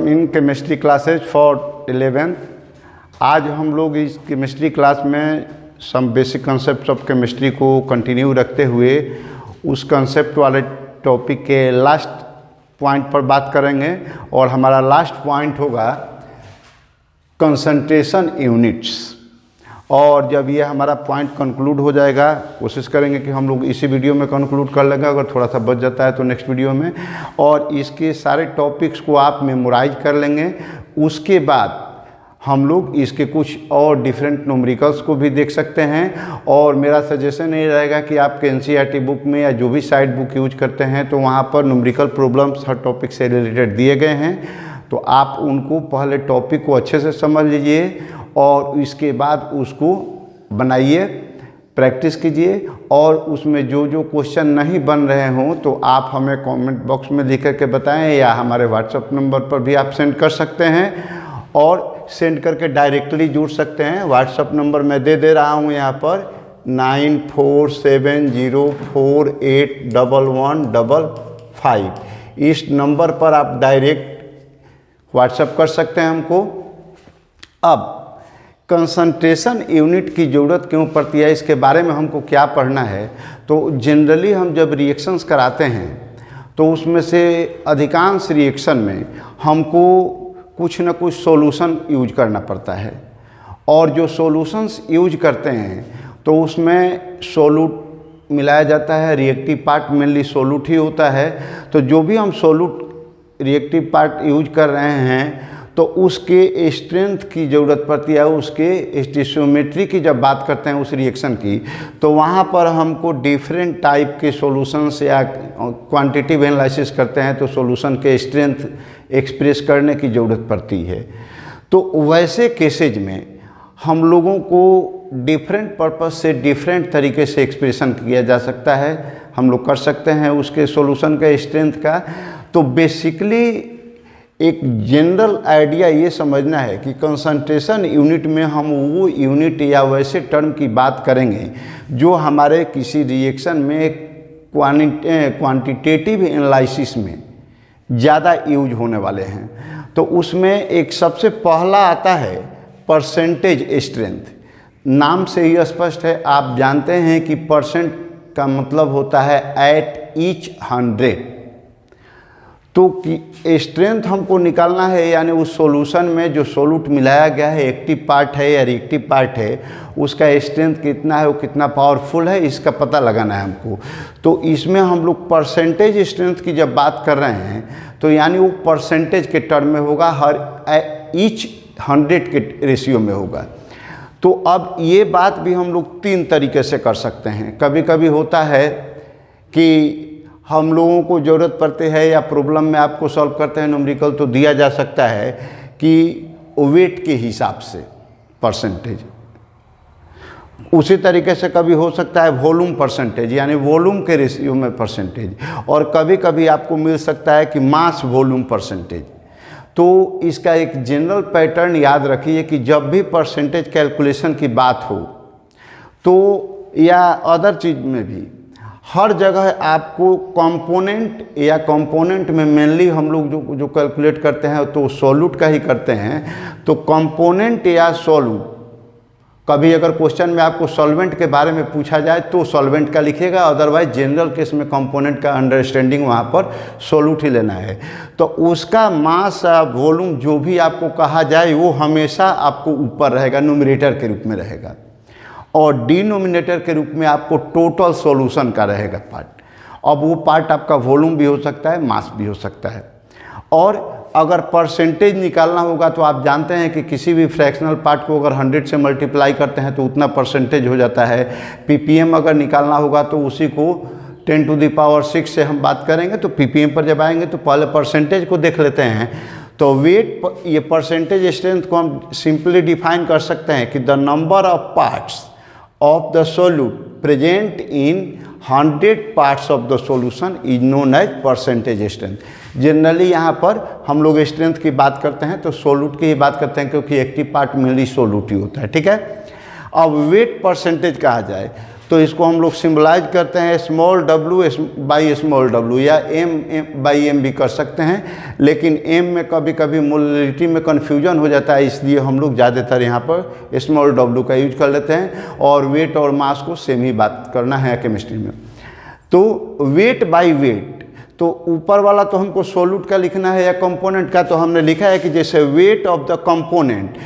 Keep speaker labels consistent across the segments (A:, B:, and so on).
A: Welcome in chemistry classes for 11th। आज हम लोग इस केमिस्ट्री क्लास में some basic concept of chemistry को कंटिन्यू रखते हुए उस कंसेप्ट वाले टॉपिक के लास्ट पॉइंट पर बात करेंगे और हमारा लास्ट पॉइंट होगा कंसंट्रेशन यूनिट्स। और जब ये हमारा पॉइंट कंक्लूड हो जाएगा, कोशिश करेंगे कि हम लोग इसी वीडियो में कंक्लूड कर लेंगे, अगर थोड़ा सा बच जाता है तो नेक्स्ट वीडियो में, और इसके सारे टॉपिक्स को आप मेमोराइज कर लेंगे। उसके बाद हम लोग इसके कुछ और डिफरेंट न्यूमेरिकल्स को भी देख सकते हैं। और मेरा सजेशन ये रहेगा कि आपके एनसीईआरटी बुक में या जो भी साइट बुक यूज करते हैं तो वहाँ पर न्यूमेरिकल प्रॉब्लम्स हर टॉपिक से रिलेटेड दिए गए हैं, तो आप उनको पहले टॉपिक को अच्छे से समझ लीजिए और इसके बाद उसको बनाइए, प्रैक्टिस कीजिए। और उसमें जो जो क्वेश्चन नहीं बन रहे हों तो आप हमें कमेंट बॉक्स में लिख करके बताएं या हमारे व्हाट्सएप नंबर पर भी आप सेंड कर सकते हैं और सेंड करके डायरेक्टली जुड़ सकते हैं। व्हाट्सएप नंबर मैं दे रहा हूँ यहाँ पर 9470481155। इस नंबर पर आप डायरेक्ट व्हाट्सएप कर सकते हैं हमको। अब कंसंट्रेशन यूनिट की ज़रूरत क्यों पड़ती है, इसके बारे में हमको क्या पढ़ना है। तो जनरली हम जब रिएक्शंस कराते हैं तो उसमें से अधिकांश रिएक्शन में हमको कुछ न कुछ सॉल्यूशन यूज करना पड़ता है, और जो सॉल्यूशंस यूज करते हैं तो उसमें सोलूट मिलाया जाता है। रिएक्टिव पार्ट मेनली सोलूट ही होता है। तो जो भी हम सोलूट रिएक्टिव पार्ट यूज कर रहे हैं तो उसके स्ट्रेंथ की ज़रूरत पड़ती है। उसके स्टिशियोमेट्री की जब बात करते हैं उस रिएक्शन की, तो वहाँ पर हमको डिफरेंट टाइप के सॉल्यूशंस या क्वांटिटिव एनालिसिस करते हैं तो सॉल्यूशन के स्ट्रेंथ एक्सप्रेस करने की ज़रूरत पड़ती है। तो वैसे केसेज में हम लोगों को डिफरेंट पर्पस से डिफरेंट तरीके से एक्सप्रेशन किया जा सकता है, हम लोग कर सकते हैं उसके सॉल्यूशन के स्ट्रेंथ का। तो बेसिकली एक जनरल आइडिया ये समझना है कि कंसंट्रेशन यूनिट में हम वो यूनिट या वैसे टर्म की बात करेंगे जो हमारे किसी रिएक्शन में क्वांटिटेटिव एनालिसिस में ज़्यादा यूज होने वाले हैं। तो उसमें एक सबसे पहला आता है परसेंटेज स्ट्रेंथ। नाम से ही स्पष्ट है, आप जानते हैं कि परसेंट का मतलब होता है एट ईच 100। तो कि स्ट्रेंथ हमको निकालना है, यानी उस सॉल्यूशन में जो सोलूट मिलाया गया है, एक्टिव पार्ट है या रिएक्टिव पार्ट है, उसका स्ट्रेंथ कितना है, वो कितना पावरफुल है, इसका पता लगाना है हमको। तो इसमें हम लोग परसेंटेज स्ट्रेंथ की जब बात कर रहे हैं तो यानी वो परसेंटेज के टर्म में होगा, हर ईच 100 के रेशियो में होगा। तो अब ये बात भी हम लोग 3 तरीके से कर सकते हैं। कभी कभी होता है कि हम लोगों को ज़रूरत पड़ती है या प्रॉब्लम में आपको सॉल्व करते हैं न्यूमेरिकल, तो दिया जा सकता है कि वेट के हिसाब से परसेंटेज। उसी तरीके से कभी हो सकता है वॉल्यूम परसेंटेज, यानी वॉल्यूम के रेशियो में परसेंटेज। और कभी कभी आपको मिल सकता है कि मास वॉल्यूम परसेंटेज। तो इसका एक जनरल पैटर्न याद रखिए कि जब भी परसेंटेज कैलकुलेशन की बात हो तो या अदर चीज़ में भी हर जगह आपको कंपोनेंट या कंपोनेंट में मेनली हम लोग जो कैलकुलेट करते हैं तो सॉल्यूट का ही करते हैं। तो कंपोनेंट या सॉल्यूट, कभी अगर क्वेश्चन में आपको सॉल्वेंट के बारे में पूछा जाए तो सॉल्वेंट का लिखिएगा, अदरवाइज जनरल केस में कंपोनेंट का अंडरस्टैंडिंग वहाँ पर सॉल्यूट ही लेना है। तो उसका मास वॉल्यूम जो भी आपको कहा जाए वो हमेशा आपको ऊपर रहेगा, न्यूमरेटर के रूप में रहेगा, और डिनोमिनेटर के रूप में आपको टोटल सॉल्यूशन का रहेगा पार्ट। अब वो पार्ट आपका वॉल्यूम भी हो सकता है, मास भी हो सकता है। और अगर परसेंटेज निकालना होगा तो आप जानते हैं कि किसी भी फ्रैक्शनल पार्ट को अगर 100 से मल्टीप्लाई करते हैं तो उतना परसेंटेज हो जाता है। पीपीएम अगर निकालना होगा तो उसी को 10⁻⁶ से हम बात करेंगे। तो पीपीएम पर जब आएंगे तो पहले परसेंटेज को देख लेते हैं। तो वेट, ये परसेंटेज स्ट्रेंथ को हम सिंपली डिफाइन कर सकते हैं कि the number of parts of the solute present in 100 parts of the solution is known as percentage strength। Generally यहाँ पर हम लोग स्ट्रेंथ की बात करते हैं तो सोलूट की ही बात करते हैं, क्योंकि एक्टिव पार्ट मेनली सोलूट ही होता है। ठीक है। अब वेट परसेंटेज कहा जाए तो इसको हम लोग सिम्बलाइज करते हैं small w by small w, या m बाई m भी कर सकते हैं, लेकिन m में कभी कभी मोलरिटी में कन्फ्यूजन हो जाता है, इसलिए हम लोग ज़्यादातर यहाँ पर स्मॉल w का यूज कर लेते हैं। और वेट और मास को सेम ही बात करना है केमिस्ट्री में। तो वेट बाई वेट, तो ऊपर वाला तो हमको सोल्यूट का लिखना है या कंपोनेंट का, तो हमने लिखा है कि जैसे वेट ऑफ द कंपोनेंट,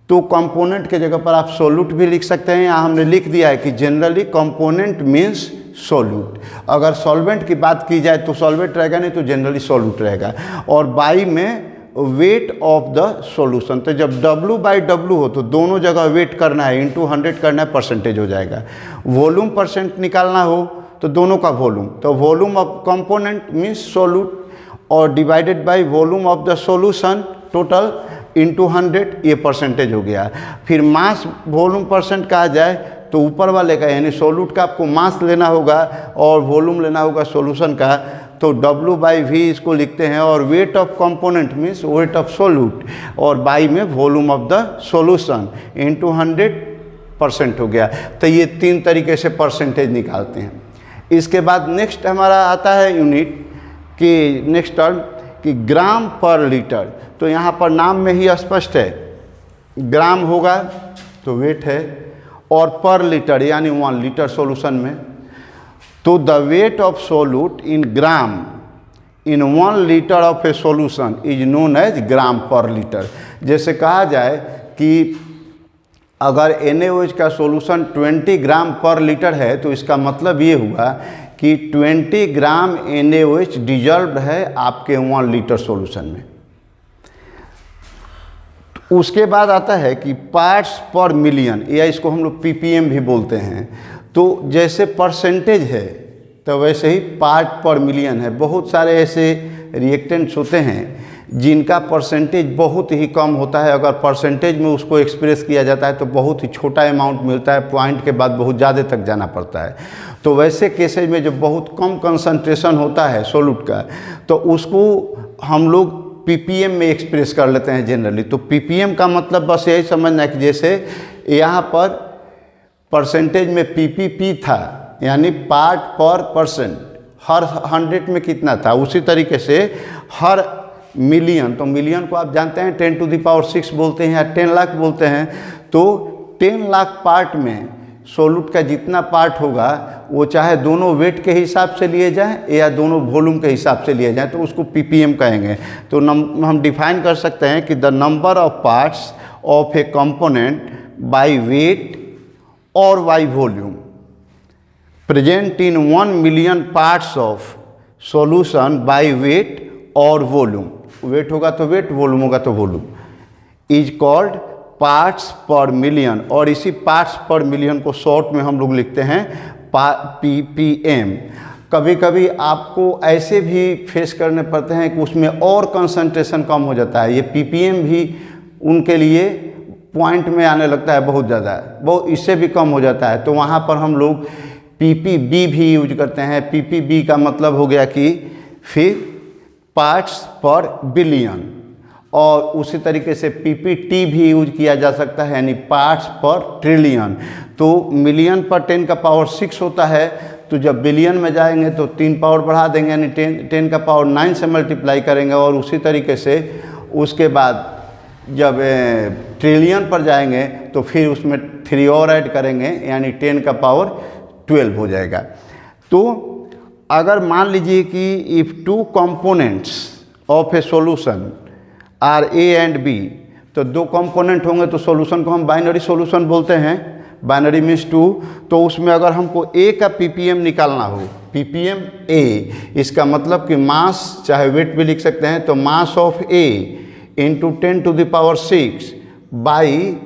A: तो कंपोनेंट के जगह पर आप सोल्यूट भी लिख सकते हैं। यहाँ हमने लिख दिया है कि जनरली कंपोनेंट मीन्स सोल्यूट। अगर सॉल्वेंट की बात की जाए तो सॉल्वेंट रहेगा, नहीं तो जनरली सोल्यूट रहेगा। और बाई में वेट ऑफ द सॉल्यूशन, तो जब W/W हो तो दोनों जगह वेट करना है, इंटू 100 करना है, परसेंटेज हो जाएगा। वॉल्यूम परसेंट निकालना हो तो दोनों का वॉल्यूम, तो volume of component means solute और divided by volume of the solution total into 100, ये परसेंटेज हो गया। फिर मास वॉल्यूम परसेंट कहा जाए तो ऊपर वाले का यानी सोल्यूट का आपको मास लेना होगा और वॉल्यूम लेना होगा सॉल्यूशन का, तो W/V इसको लिखते हैं। और weight of component means wait of solute, और बाई में volume of the solution into 100% हो गया। तो ये 3 तरीके से परसेंटेज निकालते हैं। इसके बाद नेक्स्ट हमारा आता है यूनिट कि नेक्स्ट टर्म कि ग्राम पर लीटर। तो यहाँ पर नाम में ही स्पष्ट है, ग्राम होगा तो वेट है, और पर लीटर यानी 1 लीटर सॉल्यूशन में, तो the weight of solute in gram in 1 litre of a solution is known as gram per litre. जैसे कहा जाए कि अगर NaOH का सॉल्यूशन 20 ग्राम पर लीटर है, तो इसका मतलब ये हुआ कि 20 ग्राम NaOH डिजॉल्व्ड है आपके 1 लीटर सॉल्यूशन में। उसके बाद आता है कि पार्ट्स पर मिलियन, या इसको हम लोग ppm भी बोलते हैं। तो जैसे परसेंटेज है तो वैसे ही पार्ट पर मिलियन है। बहुत सारे ऐसे रिएक्टेंट्स होते हैं जिनका परसेंटेज बहुत ही कम होता है, अगर परसेंटेज में उसको एक्सप्रेस किया जाता है तो बहुत ही छोटा अमाउंट मिलता है, पॉइंट के बाद बहुत ज़्यादा तक जाना पड़ता है। तो वैसे केसेज में जब बहुत कम कंसंट्रेशन होता है सोल्यूट का, तो उसको हम लोग ppm में एक्सप्रेस कर लेते हैं जनरली। तो ppm का मतलब बस यही समझना है कि जैसे यहाँ पर परसेंटेज में ppp था, यानी पार्ट पर परसेंट, हर 100 में कितना था, उसी तरीके से हर मिलियन, तो मिलियन को आप जानते हैं 10⁶ बोलते हैं या 10 लाख बोलते हैं। तो 10 लाख पार्ट में सोल्यूट का जितना पार्ट होगा वो चाहे दोनों वेट के हिसाब से लिए जाएं या दोनों वॉल्यूम के हिसाब से लिए जाएं, तो उसको ppm कहेंगे। तो हम डिफाइन कर सकते हैं कि the number of parts of a component by weight और by volume present in 1 million parts of solution by weight और वॉल्यूम, वेट होगा तो वेट, वॉल्यूम होगा तो volume, is called parts per million. और इसी पार्ट्स पर मिलियन को short में हम लोग लिखते हैं ppm। कभी कभी आपको ऐसे भी फेस करने पड़ते हैं कि उसमें और कंसंट्रेशन कम हो जाता है, ये ppm भी उनके लिए पॉइंट में आने लगता है बहुत ज़्यादा, वो इससे भी कम हो जाता है। तो वहाँ पर हम लोग ppb भी यूज करते हैं। ppb का मतलब हो गया कि फिर पार्ट्स पर बिलियन, और उसी तरीके से ppt भी यूज किया जा सकता है, यानी पार्ट्स पर ट्रिलियन। तो मिलियन पर 10⁶ होता है, तो जब बिलियन में जाएंगे तो 3 पावर बढ़ा देंगे, यानी 10⁹ से मल्टीप्लाई करेंगे। और उसी तरीके से उसके बाद जब ट्रिलियन पर जाएंगे तो फिर उसमें 3 और ऐड करेंगे, यानी 10⁻12 हो जाएगा। तो अगर मान लीजिए कि if 2 components of a solution are A and B, तो 2 कंपोनेंट होंगे तो सॉल्यूशन को हम बाइनरी सॉल्यूशन बोलते हैं, बाइनरी मीन्स 2। तो उसमें अगर हमको A का ppm निकालना हो, ppm A, इसका मतलब कि मास, चाहे वेट भी लिख सकते हैं, तो mass of A into 10⁶ by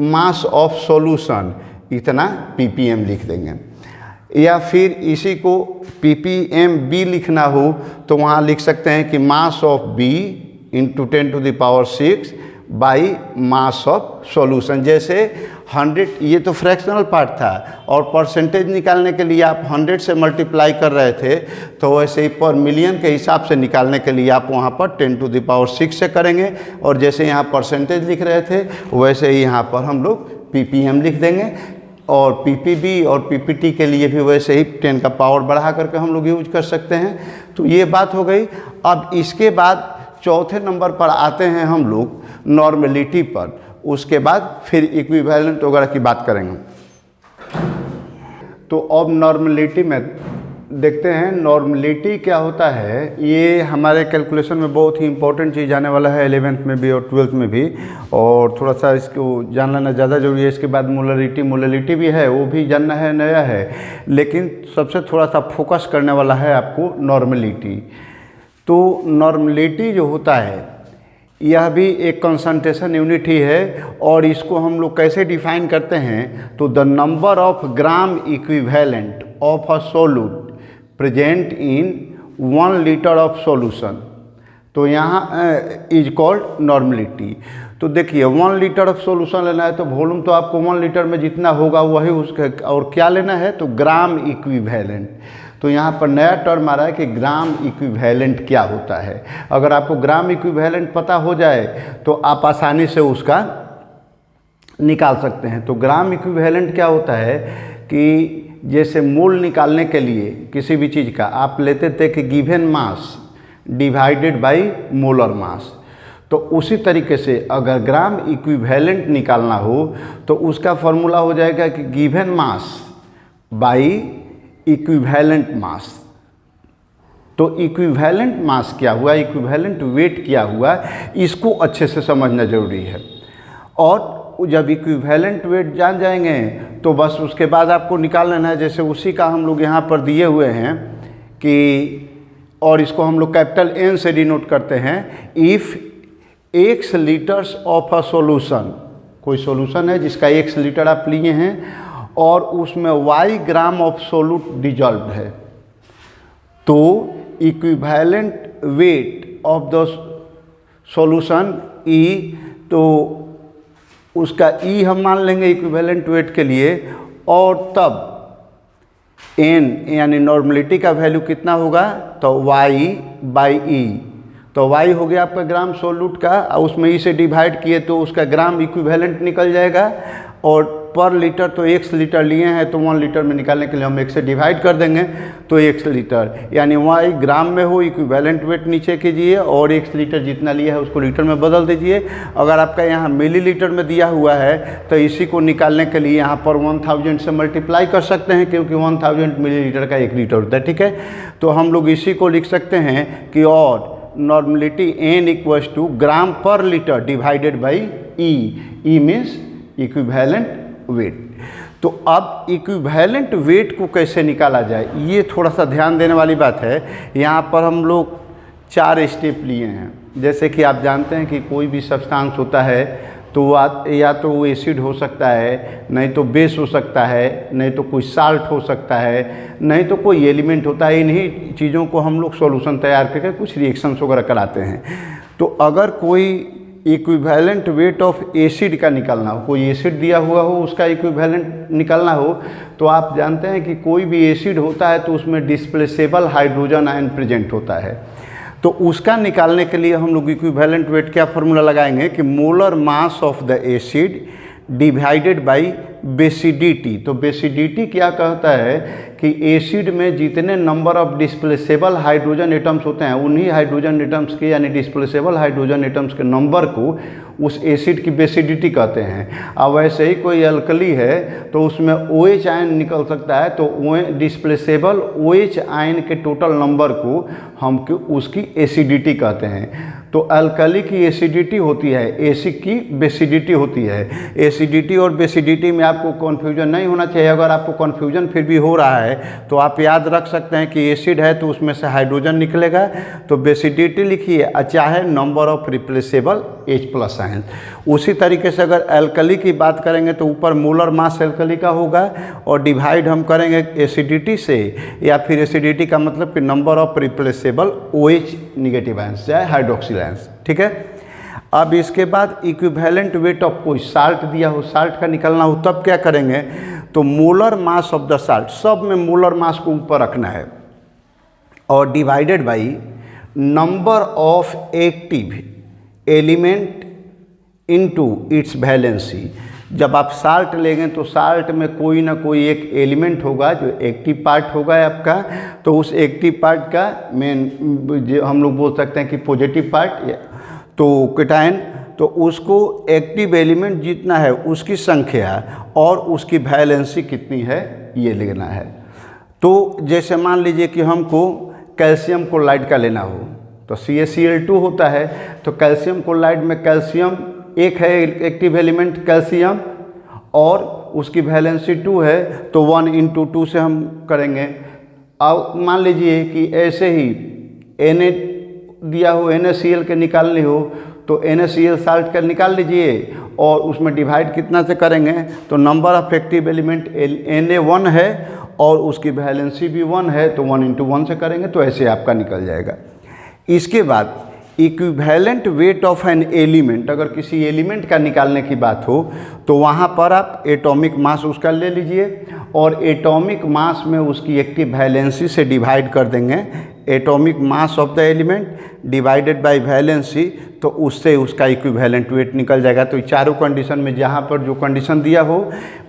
A: mass of solution, इतना ppm लिख देंगे। या फिर इसी को ppmb लिखना हो तो वहाँ लिख सकते हैं कि mass of B into 10⁶ by mass of solution. जैसे 100, ये तो फ्रैक्शनल पार्ट था, और परसेंटेज निकालने के लिए आप 100 से मल्टीप्लाई कर रहे थे, तो वैसे ही पर मिलियन के हिसाब से निकालने के लिए आप वहाँ पर 10⁶ से करेंगे। और जैसे यहाँ परसेंटेज लिख रहे थे वैसे ही यहाँ पर हम लोग ppm लिख देंगे। और पीपीबी और पीपीटी के लिए भी वैसे ही 10 का पावर बढ़ा करके हम लोग यूज कर सकते हैं। तो ये बात हो गई। अब इसके बाद चौथे नंबर पर आते हैं हम लोग नॉर्मेलिटी पर, उसके बाद फिर इक्विवेलेंट वगैरह की बात करेंगे। तो अब नॉर्मेलिटी में देखते हैं नॉर्मेलिटी क्या होता है। ये हमारे कैलकुलेशन में बहुत ही इंपॉर्टेंट चीज़ आने वाला है 11th में भी और 12th में भी, और थोड़ा सा इसको जानना ज़्यादा जरूरी है। इसके बाद मोलरिटी भी है, वो भी जानना है, नया है, लेकिन सबसे थोड़ा सा फोकस करने वाला है आपको नॉर्मेलिटी। तो नॉर्मेलिटी जो होता है यह भी एक कंसंट्रेशन यूनिट ही है, और इसको हम लोग कैसे डिफाइन करते हैं, तो the number of gram equivalent of a solute present in 1 litre of solution, तो यहाँ इज कॉल्ड नॉर्मेलिटी। तो देखिए 1 लीटर ऑफ सॉल्यूशन लेना है तो वॉल्यूम तो आपको 1 लीटर में जितना होगा वही उसका, और क्या लेना है तो ग्राम इक्विवेलेंट। तो यहाँ पर नया टर्म आ रहा है कि ग्राम इक्विवेलेंट क्या होता है। अगर आपको ग्राम इक्विवेलेंट पता हो जाए तो आप आसानी से उसका निकाल सकते हैं। तो ग्राम इक्विवेलेंट क्या होता है कि जैसे मोल निकालने के लिए किसी भी चीज़ का आप लेते थे कि given mass divided by molar mass, तो उसी तरीके से अगर ग्राम इक्विवेलेंट निकालना हो तो उसका फॉर्मूला हो जाएगा कि given mass by equivalent mass. तो इक्विवेलेंट मास क्या हुआ, इक्विवेलेंट वेट क्या हुआ, इसको अच्छे से समझना जरूरी है। और जब इक्विवेलेंट वेट जान जाएंगे तो बस उसके बाद आपको निकाल लेना है। जैसे उसी का हम लोग यहाँ पर दिए हुए हैं कि, और इसको हम लोग कैपिटल N से डिनोट करते हैं। If x litres of a solution, कोई सॉल्यूशन है जिसका x लीटर आप लिए हैं और उसमें y gram of solute dissolve है, तो equivalent weight of the solution E, तो उसका E हम मान लेंगे इक्विवेलेंट वेट के लिए, और तब N यानी नॉर्मेलिटी का वैल्यू कितना होगा तो y बाई E। तो y हो गया आपका ग्राम सोल्यूट का, और उसमें E से डिवाइड किए तो उसका ग्राम इक्विवेलेंट निकल जाएगा, और पर लीटर तो x लीटर लिए हैं तो 1 लीटर में निकालने के लिए हम 1 से डिवाइड कर देंगे तो x लीटर, यानी y ग्राम में हो इक्विवेलेंट वेट नीचे कीजिए और x लीटर जितना लिया है उसको लीटर में बदल दीजिए। अगर आपका यहाँ मिलीलीटर में दिया हुआ है तो इसी को निकालने के लिए यहाँ पर 1000 से मल्टीप्लाई कर सकते हैं, क्योंकि 1000 मिलीलीटर का 1 लीटर होता है। ठीक है, तो हम लोग इसी को लिख सकते हैं कि और normality N equals to gram per litre divided by E means equivalent weight. तो अब इक्विवेलेंट वेट को कैसे निकाला जाए, ये थोड़ा सा ध्यान देने वाली बात है। यहाँ पर हम लोग 4 स्टेप लिए हैं। जैसे कि आप जानते हैं कि कोई भी सब्सटेंस होता है तो या तो वो एसिड हो सकता है, नहीं तो बेस हो सकता है, नहीं तो कोई साल्ट हो सकता है, नहीं तो कोई एलिमेंट होता है। इन्हीं चीज़ों को हम लोग सॉल्यूशन तैयार करके कुछ रिएक्शंस वगैरह कराते हैं। तो अगर कोई इक्विवेलेंट वेट ऑफ एसिड का निकालना हो, कोई एसिड दिया हुआ हो उसका इक्विवेलेंट निकालना हो, तो आप जानते हैं कि कोई भी एसिड होता है तो उसमें डिस्प्लेसेबल हाइड्रोजन आयन प्रेजेंट होता है। तो उसका निकालने के लिए हम लोग इक्विवेलेंट वेट क्या फॉर्मूला लगाएंगे कि molar mass of the acid divided by basicity. तो बेसिडिटी क्या कहता है कि एसिड में जितने number of displaceable hydrogen atoms होते हैं उन्हीं हाइड्रोजन एटम्स के यानी डिस्प्लेसेबल हाइड्रोजन एटम्स के नंबर को उस एसिड की बेसिडिटी कहते हैं। अब वैसे ही कोई अल्कली है तो उसमें OH आयन निकल सकता है, तो डिस्प्लेसेबल OH आयन के टोटल नंबर को हम उसकी एसिडिटी कहते हैं। तो अल्कली की एसिडिटी होती है, एसिड की बेसिडिटी होती है। एसिडिटी और बेसिडिटी में आपको कन्फ्यूजन नहीं होना चाहिए। अगर आपको कन्फ्यूजन फिर भी हो रहा है तो आप याद रख सकते हैं कि एसिड है तो उसमें से हाइड्रोजन निकलेगा, तो बेसिडिटी लिखिए, चाहे number of replaceable H+ ion. उसी तरीके से अगर अल्कली की बात करेंगे तो ऊपर मोलर मास अल्कली का होगा और डिवाइड हम करेंगे एसिडिटी से, या फिर एसिडिटी का मतलब कि number of replaceable OH negative ions चाहे हाइड्रोक्सिल आयंस। ठीक है, अब इसके बाद इक्विवेलेंट वेट ऑफ कोई साल्ट दिया हो, साल्ट का निकालना हो, तब क्या करेंगे तो molar mass of the salt, सब में मोलर मास को ऊपर रखना है और divided by number of active element into its valency. जब आप साल्ट लेंगे तो साल्ट में कोई ना कोई एक एलिमेंट होगा जो एक्टिव पार्ट होगा आपका, तो उस एक्टिव पार्ट का मेन जो हम लोग बोल सकते हैं कि पॉजिटिव पार्ट, तो कैटायन, तो उसको एक्टिव एलिमेंट जितना है उसकी संख्या और उसकी वैलेंसी कितनी है ये लेना है। तो जैसे मान लीजिए कि हमको कैल्शियम क्लोराइड का लेना हो तो CaCl2 होता है, तो कैल्शियम क्लोराइड में कैल्शियम एक है एक्टिव एलिमेंट कैल्शियम और उसकी वैलेंसी 2 है, तो 1 × 2 से हम करेंगे। अब मान लीजिए कि ऐसे ही Na दिया हो, NaCl के निकालनी हो तो NaCl साल्ट का निकाल लीजिए और उसमें डिवाइड कितना से करेंगे, तो number of active element Na 1 है और उसकी वैलेंसी भी 1 है, तो 1 × 1 से करेंगे तो ऐसे आपका निकल जाएगा। इसके बाद equivalent weight of an element, अगर किसी एलिमेंट का निकालने की बात हो तो वहाँ पर आप एटॉमिक मास उसका ले लीजिए और एटॉमिक मास में उसकी एक्टिव वैलेंसी से डिवाइड कर देंगे। Atomic mass of the element divided by valency, तो उससे उसका इक्विवेलेंट वेट निकल जाएगा। तो चारों कंडीशन में जहाँ पर जो कंडीशन दिया हो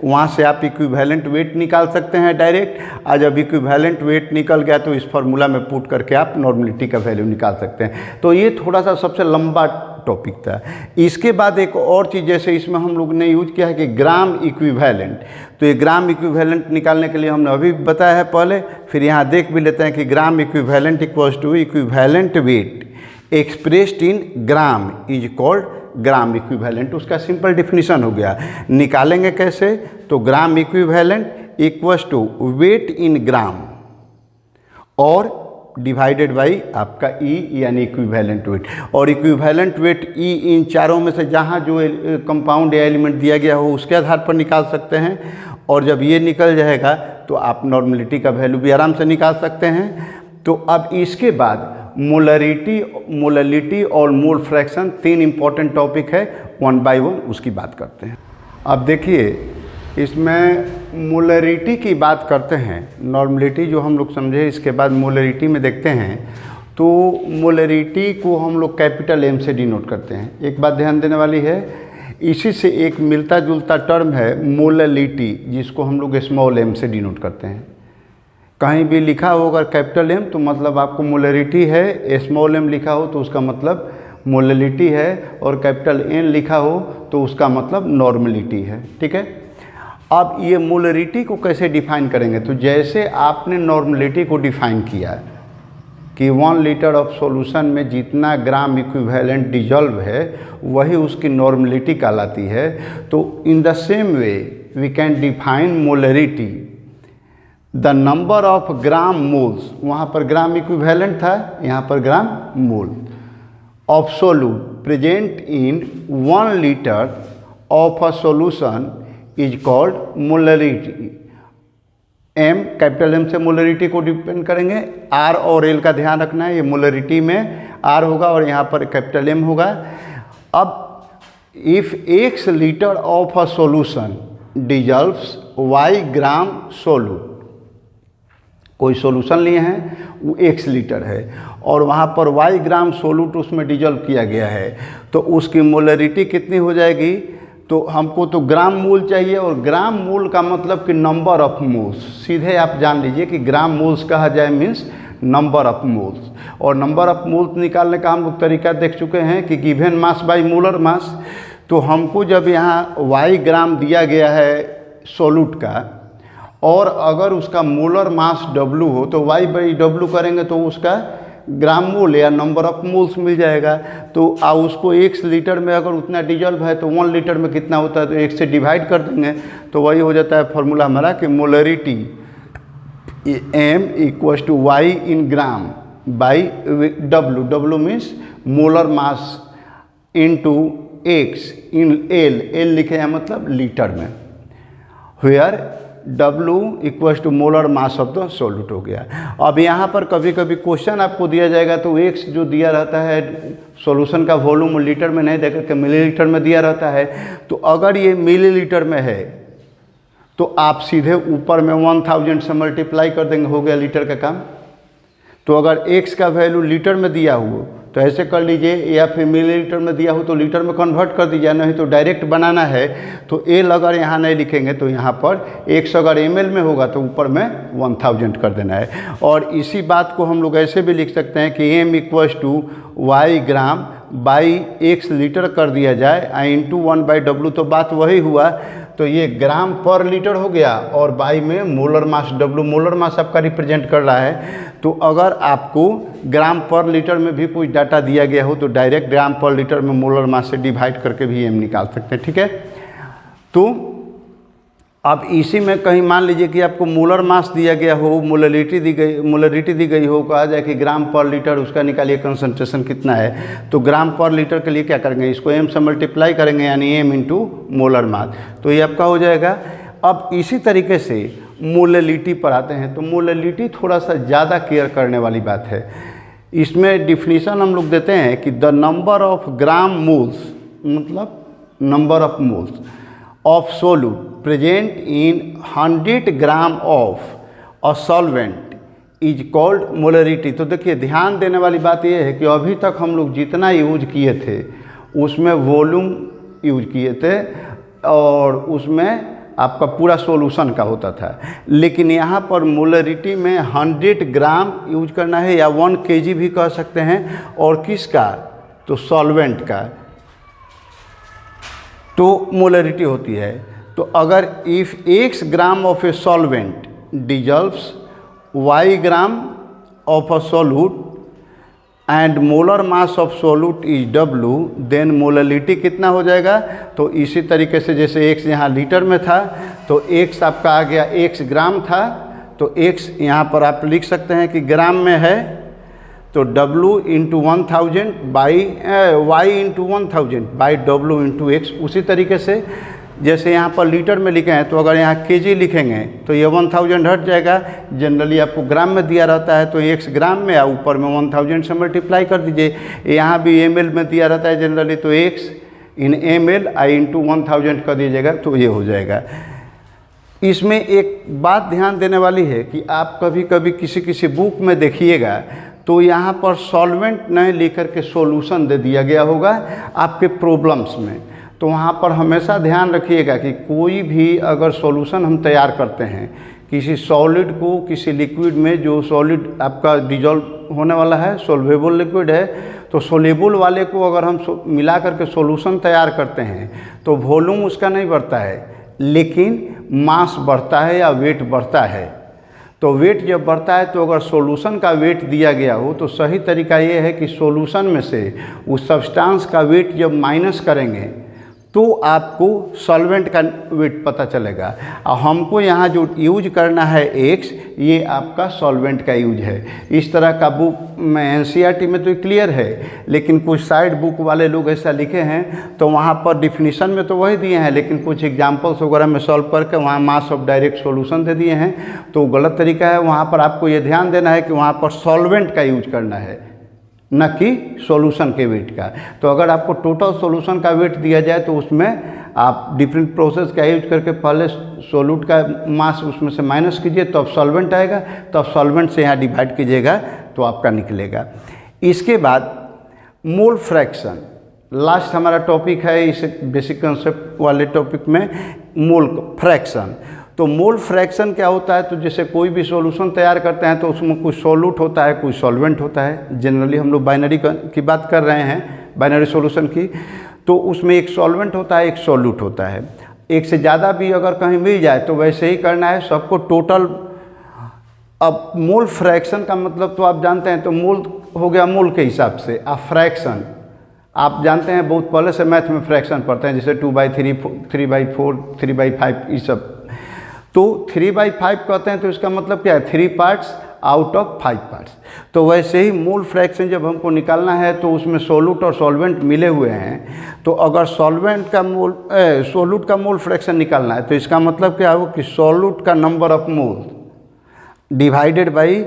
A: वहाँ से आप इक्विवेलेंट वेट निकाल सकते हैं डायरेक्ट। और जब इक्विवेलेंट वेट निकल गया तो इस फार्मूला में पुट करके आप नॉर्मलिटी का वैल्यू निकाल सकते हैं। तो ये थोड़ा सा सबसे लंबा टॉपिक था। इसके बाद एक और चीज़, जैसे इसमें हम लोग ने यूज किया है कि ग्राम इक्विवेलेंट, तो ये ग्राम इक्विवेलेंट निकालने के लिए हमने अभी बताया है पहले, फिर यहाँ देख भी लेते हैं कि gram equivalent equals to equivalent weight expressed in gram is called gram equivalent. उसका सिंपल डिफिनीशन हो गया। निकालेंगे कैसे, तो gram equivalent equals to weight in gram और डिवाइडेड बाई आपका E यानी इक्विवेलेंट वेट। और इक्विवेलेंट वेट E इन चारों में से जहाँ जो कंपाउंड या एलिमेंट दिया गया हो उसके आधार पर निकाल सकते हैं। और जब ये निकल जाएगा तो आप नॉर्मलिटी का वैल्यू भी आराम से निकाल सकते हैं। तो अब इसके बाद मोलरिटी और मोल फ्रैक्शन, 3 इंपॉर्टेंट टॉपिक है, 1 बाय 1 उसकी बात करते हैं। अब देखिए इसमें मोलरिटी की बात करते हैं, नॉर्मलिटी जो हम लोग समझे, इसके बाद मोलरिटी में देखते हैं। तो मोलरिटी को हम लोग कैपिटल M से डिनोट करते हैं। एक बात ध्यान देने वाली है, इसी से एक मिलता जुलता टर्म है मोललिटी, जिसको हम लोग स्मॉल m से डिनोट करते हैं। कहीं भी लिखा हो अगर कैपिटल M तो मतलब आपको मोलरिटी है, स्मॉल m लिखा हो तो उसका मतलब मोललिटी है, और कैपिटल N लिखा हो तो उसका मतलब नॉर्मलिटी है। ठीक है। अब ये मोलरिटी को कैसे डिफाइन करेंगे, तो जैसे आपने नॉर्मलिटी को डिफाइन किया कि 1 लीटर ऑफ सॉल्यूशन में जितना ग्राम इक्विवेलेंट डिजॉल्व है वही उसकी नॉर्मलिटी कहलाती है, तो in the same way we can define molarity the number of gram moles, वहाँ पर ग्राम इक्विवेलेंट था, यहाँ पर gram mole of solute present in 1 litre of a solution is called molarity. M capital M से molarity को depend करेंगे। R और L का ध्यान रखना है, ये मोलरिटी में R होगा और यहाँ पर कैपिटल M होगा। अब if X litre of a solution dissolves Y gram solute, कोई सॉल्यूशन लिए हैं वो X लीटर है और वहाँ पर Y ग्राम सोल्यूट उसमें डिजॉल्व किया गया है, तो उसकी मोलरिटी कितनी हो जाएगी, तो हमको तो ग्राम मोल चाहिए, और ग्राम मोल का मतलब कि नंबर ऑफ मोल्स। सीधे आप जान लीजिए कि ग्राम मोल्स कहा जाए मीन्स नंबर ऑफ मोल्स। और नंबर ऑफ मोल्स निकालने का हम लोग तरीका देख चुके हैं कि given mass by molar mass. तो हमको जब यहाँ Y ग्राम दिया गया है सोल्यूट का और अगर उसका मोलर मास W हो तो Y बाई W करेंगे तो उसका ग्राम मोल या नंबर ऑफ मोल्स मिल जाएगा। तो उसको X लीटर में अगर उतना डिजॉल्व है तो 1 लीटर में कितना होता है, तो 1 से डिवाइड कर देंगे तो वही हो जाता है फॉर्मूला हमारा कि molarity M equals to Y in gram by W। W means molar mass into X in L लिखे हैं मतलब लीटर में, where W equals to molar mass of the solute हो गया। अब यहाँ पर कभी कभी क्वेश्चन आपको दिया जाएगा तो X जो दिया रहता है सॉल्यूशन का वॉल्यूम लीटर में नहीं देकर के मिलीलीटर में दिया रहता है, तो अगर ये मिलीलीटर में है तो आप सीधे ऊपर में 1000 से मल्टीप्लाई कर देंगे, हो गया लीटर का काम। तो अगर X का वैल्यू लीटर में दिया हुआ तो ऐसे कर लीजिए, या फिर मिलीलीटर में दिया हो तो लीटर में कन्वर्ट कर दीजिए, नहीं तो डायरेक्ट बनाना है तो एल अगर यहाँ नहीं लिखेंगे तो यहाँ पर 100 अगर ml में होगा तो ऊपर में 1000 कर देना है। और इसी बात को हम लोग ऐसे भी लिख सकते हैं कि m = y gram by x litre कर दिया जाए इंटू 1/W, तो बात वही हुआ। तो ये ग्राम पर लीटर हो गया और बाई में molar mass, W molar mass आपका रिप्रेजेंट कर रहा है। तो अगर आपको ग्राम पर लीटर में भी कुछ डाटा दिया गया हो तो डायरेक्ट ग्राम पर लीटर में मोलर मास से डिवाइड करके भी m निकाल सकते हैं, ठीक है। तो अब इसी में कहीं मान लीजिए कि आपको मोलर मास दिया गया हो, मोलरिटी दी गई हो, कहा जाए कि ग्राम पर लीटर उसका निकालिए कंसंट्रेशन कितना है, तो ग्राम पर लीटर के लिए क्या करेंगे, इसको m से मल्टीप्लाई करेंगे यानी m इंटू मोलर मास, तो ये आपका हो जाएगा। अब इसी तरीके से मोलरिटी पर आते हैं, तो मोलरिटी थोड़ा सा ज़्यादा केयर करने वाली बात है। इसमें डिफिनीशन हम लोग देते हैं कि the number of gram moles, मतलब number of moles of solute present in 100 gram of a solvent is called molarity. तो देखिए ध्यान देने वाली बात यह है कि अभी तक हम लोग जितना यूज किए थे उसमें वॉल्यूम यूज किए थे और उसमें आपका पूरा सॉल्यूशन का होता था, लेकिन यहाँ पर मोलरिटी में 100 ग्राम यूज करना है या 1 kg भी कह सकते हैं, और किसका, तो सॉल्वेंट का तो मोलरिटी होती है। तो अगर if x gram of a solvent dissolves y gram of a solute and molar mass of solute is W, then molarity कितना हो जाएगा। तो इसी तरीके से जैसे x यहाँ लीटर में था तो x आपका आ गया, x ग्राम था तो x यहाँ पर आप लिख सकते हैं कि ग्राम में है, तो W into 1000 by y into 1000 by W into x। उसी तरीके से जैसे यहाँ पर लीटर में लिखे हैं तो अगर यहाँ kg लिखेंगे तो ये 1000 हट जाएगा। जनरली आपको ग्राम में दिया रहता है तो x ग्राम में या ऊपर में 1000 से मल्टीप्लाई कर दीजिए। यहाँ भी ml में दिया रहता है जनरली, तो x इन ml आई इंटू 1000 कर दीजिएगा तो ये हो जाएगा। इसमें एक बात ध्यान देने वाली है कि आप कभी कभी किसी बुक में देखिएगा तो यहाँ पर सॉल्वेंट नहीं लिख करके सॉल्यूशन दे दिया गया होगा आपके प्रॉब्लम्स में। तो वहाँ पर हमेशा ध्यान रखिएगा कि कोई भी अगर सॉल्यूशन हम तैयार करते हैं किसी सॉलिड को किसी लिक्विड में, जो सॉलिड आपका डिजॉल्व होने वाला है, सोल्वेबल लिक्विड है, तो सोल्यूबल वाले को अगर हम मिला करके सॉल्यूशन तैयार करते हैं तो वॉल्यूम उसका नहीं बढ़ता है लेकिन मास बढ़ता है या वेट बढ़ता है। तो वेट जब बढ़ता है तो अगर सॉल्यूशन का वेट दिया गया हो तो सही तरीका ये है कि सॉल्यूशन में से उस सब्सटेंस का वेट जब माइनस करेंगे तो आपको सॉल्वेंट का वेट पता चलेगा। और हमको यहाँ जो यूज करना है x, ये आपका सॉल्वेंट का यूज है। इस तरह का बुक में NCERT में तो क्लियर है, लेकिन कुछ साइड बुक वाले लोग ऐसा लिखे हैं तो वहाँ पर डिफिनीशन में तो वही दिए हैं लेकिन कुछ एग्जाम्पल्स वगैरह में सॉल्व करके वहाँ मास ऑफ डायरेक्ट सॉल्यूशन दे दिए हैं, तो गलत तरीका है। वहाँ पर आपको ये ध्यान देना है कि वहाँ पर सॉल्वेंट का यूज करना है, न कि सॉल्यूशन के वेट का। तो अगर आपको टोटल सॉल्यूशन का वेट दिया जाए तो उसमें आप डिफरेंट प्रोसेस का यूज करके पहले सोल्यूट का मास उसमें से माइनस कीजिए तब सॉल्वेंट आएगा, तब सॉल्वेंट से यहाँ डिवाइड कीजिएगा तो आपका निकलेगा। इसके बाद मोल फ्रैक्शन लास्ट हमारा टॉपिक है इस बेसिक कंसेप्ट वाले टॉपिक में, मोल फ्रैक्शन। तो मोल फ्रैक्शन क्या होता है, तो जैसे कोई भी सॉल्यूशन तैयार करते हैं तो उसमें कुछ सॉल्यूट होता है कुछ सॉल्वेंट होता है। जनरली हम लोग बाइनरी की बात कर रहे हैं, बाइनरी सॉल्यूशन की, तो उसमें एक सॉल्वेंट होता है एक सॉल्यूट होता है। एक से ज़्यादा भी अगर कहीं मिल जाए तो वैसे ही करना है सबको टोटल। अब मोल फ्रैक्शन का मतलब तो आप जानते हैं, तो मोल हो गया मोल के हिसाब से। अब फ्रैक्शन आप जानते हैं, बहुत पहले से मैथ में फ्रैक्शन पढ़ते हैं, जैसे 2/3, 3/4, 3/5 ये सब। तो 3/5 कहते हैं तो इसका मतलब क्या है, 3 पार्ट्स आउट ऑफ 5 पार्ट्स। तो वैसे ही मोल फ्रैक्शन जब हमको निकालना है तो उसमें सोल्यूट और सॉल्वेंट मिले हुए हैं, तो अगर सोल्यूट का मोल फ्रैक्शन निकालना है तो इसका मतलब क्या हो कि सोल्यूट का number of mole divided by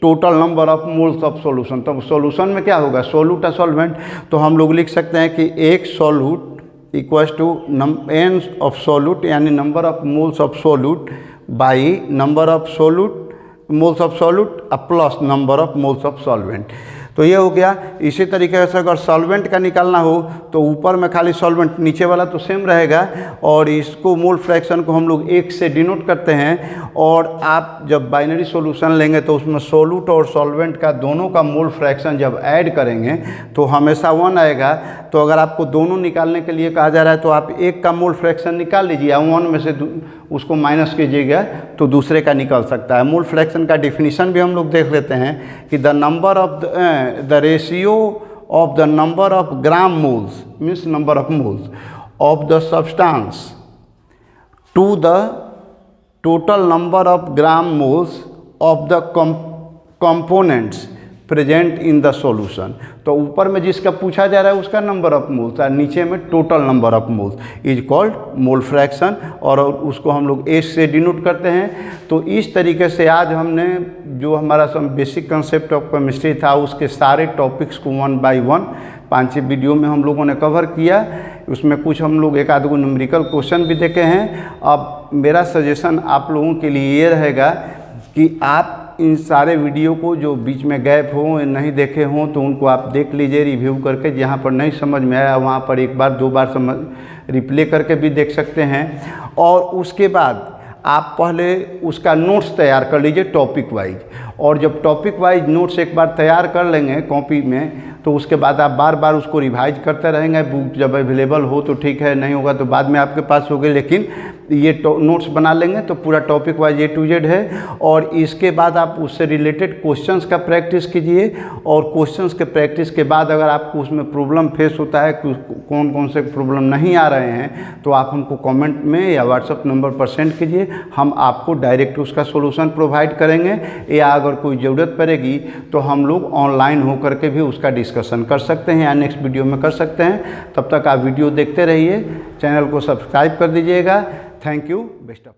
A: total number of moles of solution. तो सॉल्यूशन में क्या होगा, सोल्यूट और सॉल्वेंट, तो हम लोग लिख सकते हैं कि एक solute equals to n of solute यानी number of moles of solute by number of solute moles of solute plus number of moles of solvent. तो तो ये हो गया। इसी तरीके से अगर सॉल्वेंट का निकालना हो तो ऊपर में खाली सॉल्वेंट, नीचे वाला तो सेम रहेगा, और इसको मोल फ्रैक्शन को हम लोग 1 से डिनोट करते हैं। और आप जब बाइनरी सॉल्यूशन लेंगे तो उसमें सोल्यूट और सॉल्वेंट का दोनों का मोल फ्रैक्शन जब ऐड करेंगे तो हमेशा 1 आएगा। तो अगर आपको दोनों निकालने के लिए कहा जा रहा है तो आप एक का मोल फ्रैक्शन निकाल लीजिए, 1 में से उसको माइनस कीजिएगा तो दूसरे का निकल सकता है। मोल फ्रैक्शन का डिफिनीशन भी हम लोग देख लेते हैं कि the number of the ratio of the number of gram moles means number of moles of the substance to the total number of gram moles of the components present in the solution. तो ऊपर में जिसका पूछा जा रहा है उसका number of moles और नीचे में total number of moles is called mole fraction, और उसको हम लोग एस से डिनोट करते हैं। तो इस तरीके से आज हमने जो हमारा बेसिक कंसेप्ट ऑफ केमिस्ट्री था उसके सारे टॉपिक्स को 1 बाय 1 5 वीडियो में हम लोगों ने कवर किया। उसमें कुछ हम लोग एक आध गो न्यूमेरिकल क्वेश्चन भी देखे हैं। अब मेरा सजेशन आप लोगों के लिए ये रहेगा कि आप इन सारे वीडियो को जो बीच में गैप हो नहीं देखे हों तो उनको आप देख लीजिए रिव्यू करके। जहाँ पर नहीं समझ में आया वहाँ पर 1 बार 2 बार समझ रिप्ले करके भी देख सकते हैं। और उसके बाद आप पहले उसका नोट्स तैयार कर लीजिए टॉपिक वाइज, और जब टॉपिक वाइज नोट्स एक बार तैयार कर लेंगे कॉपी में तो उसके बाद आप बार बार उसको रिवाइज करते रहेंगे। बुक जब अवेलेबल हो तो ठीक है, नहीं होगा तो बाद में आपके पास होगी, लेकिन ये नोट्स बना लेंगे तो पूरा topic wise A to Z है। और इसके बाद आप उससे रिलेटेड क्वेश्चंस का प्रैक्टिस कीजिए, और क्वेश्चंस के प्रैक्टिस के बाद अगर आपको उसमें प्रॉब्लम फेस होता है, कौन कौन से प्रॉब्लम नहीं आ रहे हैं, तो आप हमको कमेंट में या व्हाट्सएप नंबर पर सेंड कीजिए, हम आपको डायरेक्ट उसका सोल्यूशन प्रोवाइड करेंगे। या अगर कोई ज़रूरत पड़ेगी तो हम लोग ऑनलाइन होकर के भी उसका डिस्कशन कर सकते हैं या नेक्स्ट वीडियो में कर सकते हैं। तब तक आप वीडियो देखते रहिए, चैनल को सब्सक्राइब कर दीजिएगा। Thank you, best of.